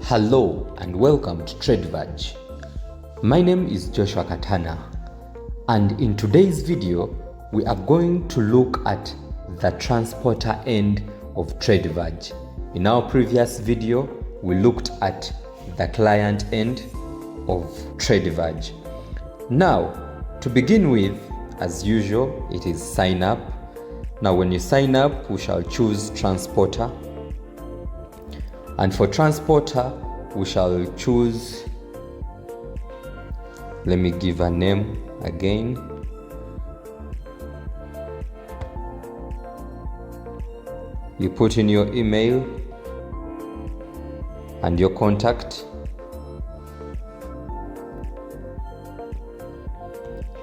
Hello and welcome to TradeVerge. My name is Joshua Katana, and in today's video we are going to look at the transporter end of TradeVerge. In our previous video we looked at the client end of TradeVerge. Now, to begin with, as usual, it is sign up. Now when you sign up, we shall choose transporter. And for transporter, we shall choose, let me give a name again. You put in your email and your contact.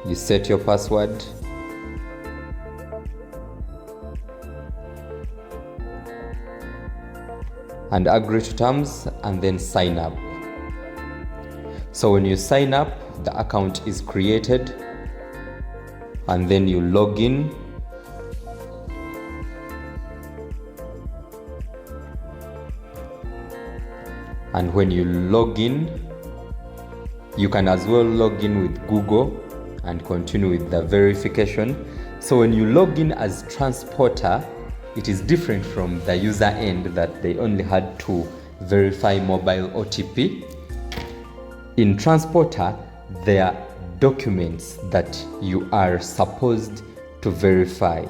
You set your password. And agree to terms, and then sign up. So when you sign up, the account is created, and then you log in. And when you log in, you can as well log in with Google and continue with the verification. So when you log in as transporter, it is different from the user end that they only had to verify mobile OTP. In transporter, there are documents that you are supposed to verify.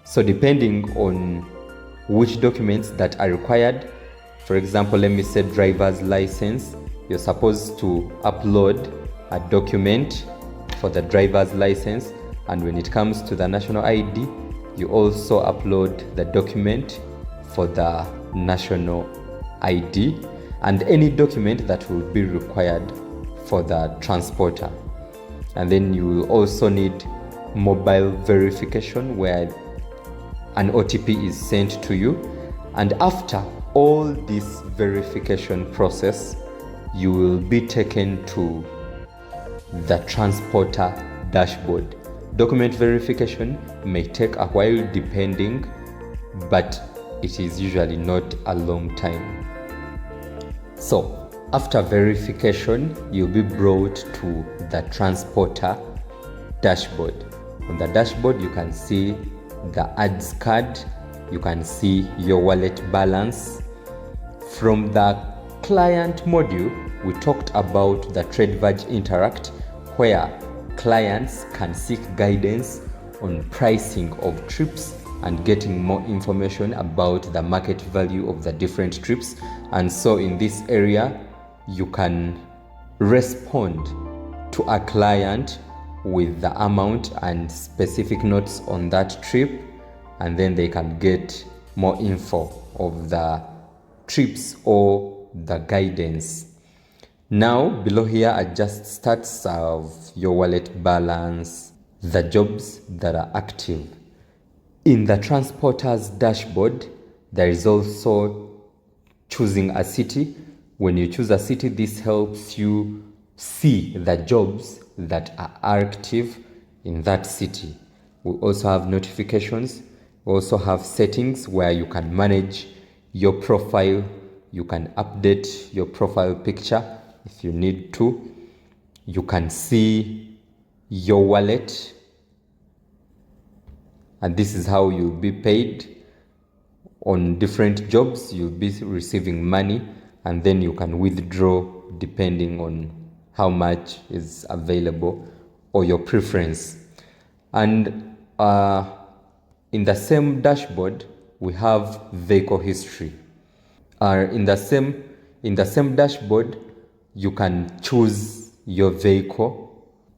So depending on which documents that are required, for example, let me say driver's license, you're supposed to upload a document for the driver's license, and when it comes to the national ID, you also upload the document for the national ID and any document that will be required for the transporter. And then you will also need mobile verification, where an OTP is sent to you. And after all this verification process, you will be taken to the transporter dashboard. Document verification may take a while depending, but it is usually not a long time. So after verification, you'll be brought to the transporter dashboard. On the dashboard, you can see the ads card, you can see your wallet balance. From the client module, we talked about the TradeVerge Interact, where clients can seek guidance on pricing of trips and getting more information about the market value of the different trips. And so in this area, you can respond to a client with the amount and specific notes on that trip, and then they can get more info of the trips or the guidance. Now below here are just stats of your wallet balance, the jobs that are active. In the transporter's dashboard, there is also choosing a city. When you choose a city, this helps you see the jobs that are active in that city. We also have notifications. We also have settings where you can manage your profile. You can update your profile picture if you need to. You can see your wallet, and this is how you'll be paid. On different jobs, you'll be receiving money, and then you can withdraw depending on how much is available or your preference. And in the same dashboard, we have vehicle history. In the same dashboard, you can choose your vehicle.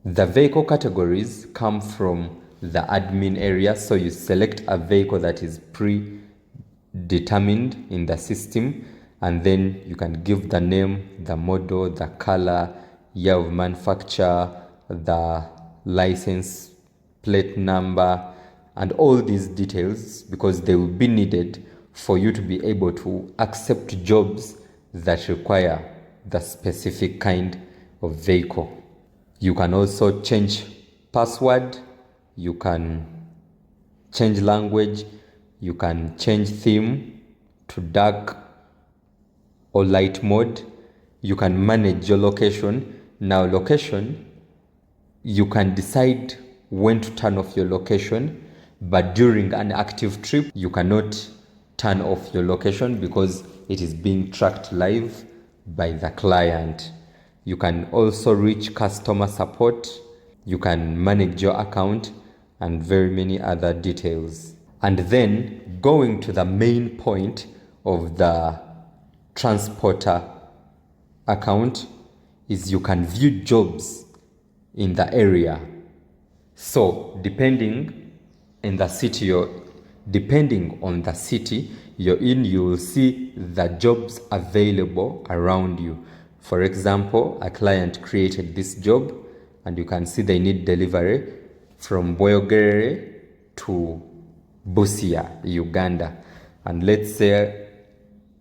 The vehicle categories come from the admin area, so you select a vehicle that is predetermined in the system, and then you can give the name, the model, the color, year of manufacture, the license plate number, and all these details, because they will be needed for you to be able to accept jobs that require the specific kind of vehicle. You can also change password, you can change language, you can change theme to dark or light mode, you can manage your location. Now location, you can decide when to turn off your location, but during an active trip, you cannot turn off your location because it is being tracked live by the client. You can also reach customer support, you can manage your account, and very many other details. And then going to the main point of the transporter account is you can view jobs in the area. So depending on the city you're in, you will see the jobs available around you. For example, a client created this job and you can see they need delivery from Bweyogerere to Busia, Uganda. And let's say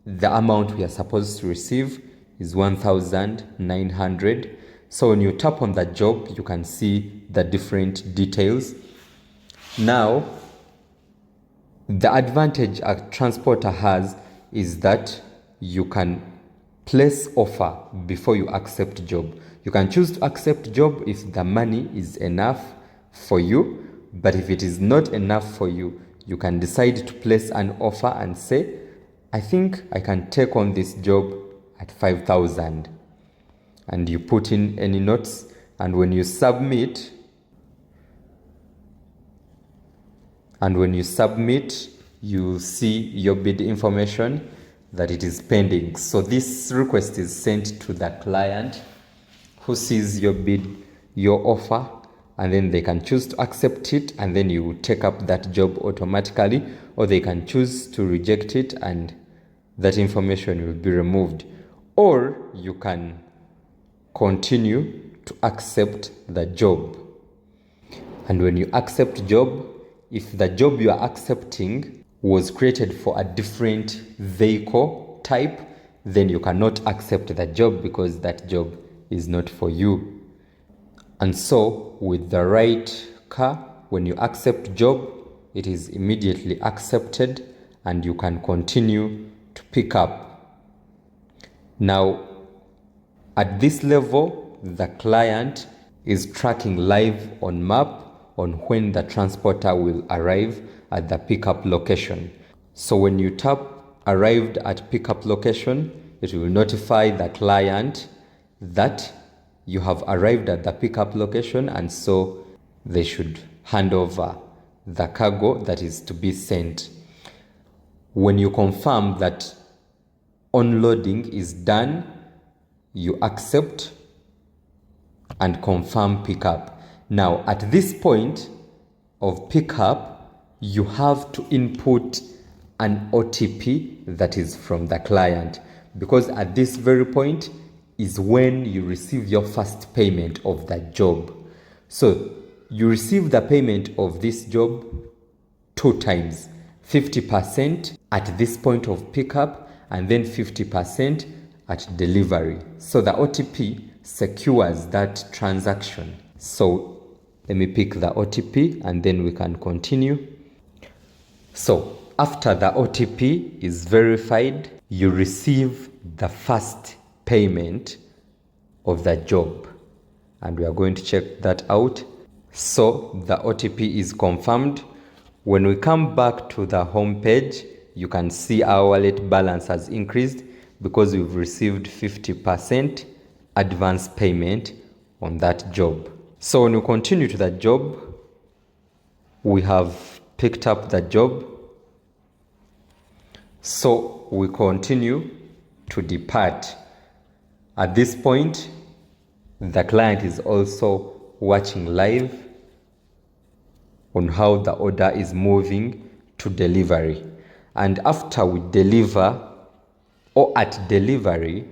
the amount we are supposed to receive is 1,900. So when you tap on that job, you can see the different details. Now, the advantage a transporter has is that you can place offer before you accept job. You can choose to accept job if the money is enough for you, but if it is not enough for you, you can decide to place an offer and say, I think I can take on this job at 5,000. And you put in any notes, and when you submit, you see your bid information that it is pending. So this request is sent to the client who sees your bid, your offer, and then they can choose to accept it, and then you take up that job automatically, or they can choose to reject it and that information will be removed. Or you can continue to accept the job. And when you accept job, if the job you are accepting was created for a different vehicle type, then you cannot accept the job because that job is not for you. And so with the right car, when you accept job, it is immediately accepted and you can continue to pick up. Now, at this level, the client is tracking live on map on when the transporter will arrive at the pickup location. So when you tap arrived at pickup location, it will notify the client that you have arrived at the pickup location, and so they should hand over the cargo that is to be sent. When you confirm that unloading is done, you accept and confirm pickup. Now, at this point of pickup, you have to input an OTP that is from the client, because at this very point is when you receive your first payment of that job. So you receive the payment of this job 2 times, 50% at this point of pickup and then 50% at delivery. So the OTP secures that transaction. So let me pick the OTP and then we can continue. So after the OTP is verified, you receive the first payment of the job, and we are going to check that out. So the OTP is confirmed. When we come back to the home page, you can see our wallet balance has increased because we've received 50% advance payment on that job. So when we continue to that job, we have picked up the job. So we continue to depart. At this point, the client is also watching live on how the order is moving to delivery. And after we deliver, or at delivery,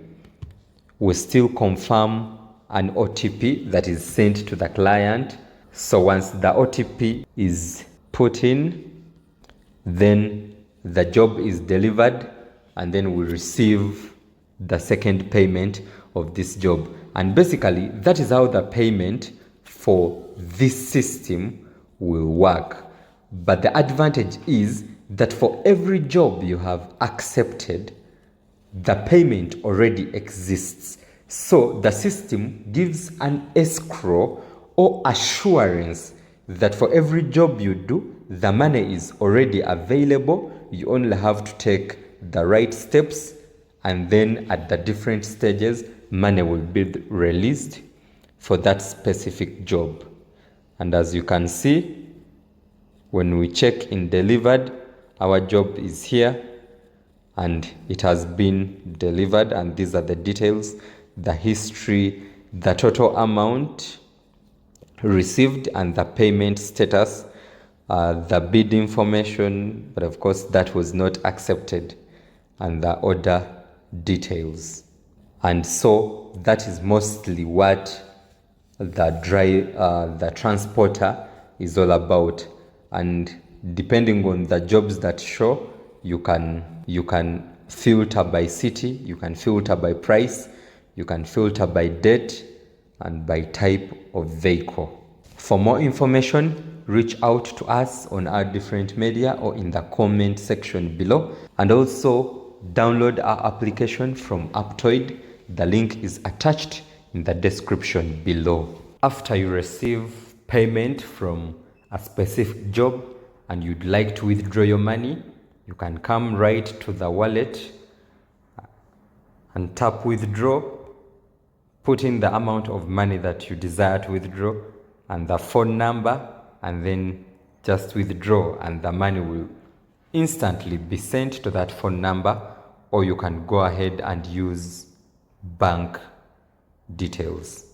we still confirm an OTP that is sent to the client. So once the OTP is put in, then the job is delivered, and then we receive the second payment of this job. And basically, that is how the payment for this system will work. But the advantage is that for every job you have accepted, the payment already exists. So the system gives an escrow or assurance that for every job you do, the money is already available. You only have to take the right steps, and then at the different stages, money will be released for that specific job. And as you can see, when we check in delivered, our job is here and it has been delivered, and these are the details, the history, the total amount received, and the payment status, the bid information, but of course that was not accepted, and the order details. And so that is mostly what the transporter is all about. And depending on the jobs that show, you can filter by city, you can filter by price, you can filter by date, and by type of vehicle. For more information, reach out to us on our different media or in the comment section below, and also download our application from Aptoid. The link is attached in the description below. After you receive payment from a specific job and you'd like to withdraw your money, you can come right to the wallet and tap withdraw, put in the amount of money that you desire to withdraw and the phone number, and then just withdraw, and the money will instantly be sent to that phone number. Or you can go ahead and use bank details.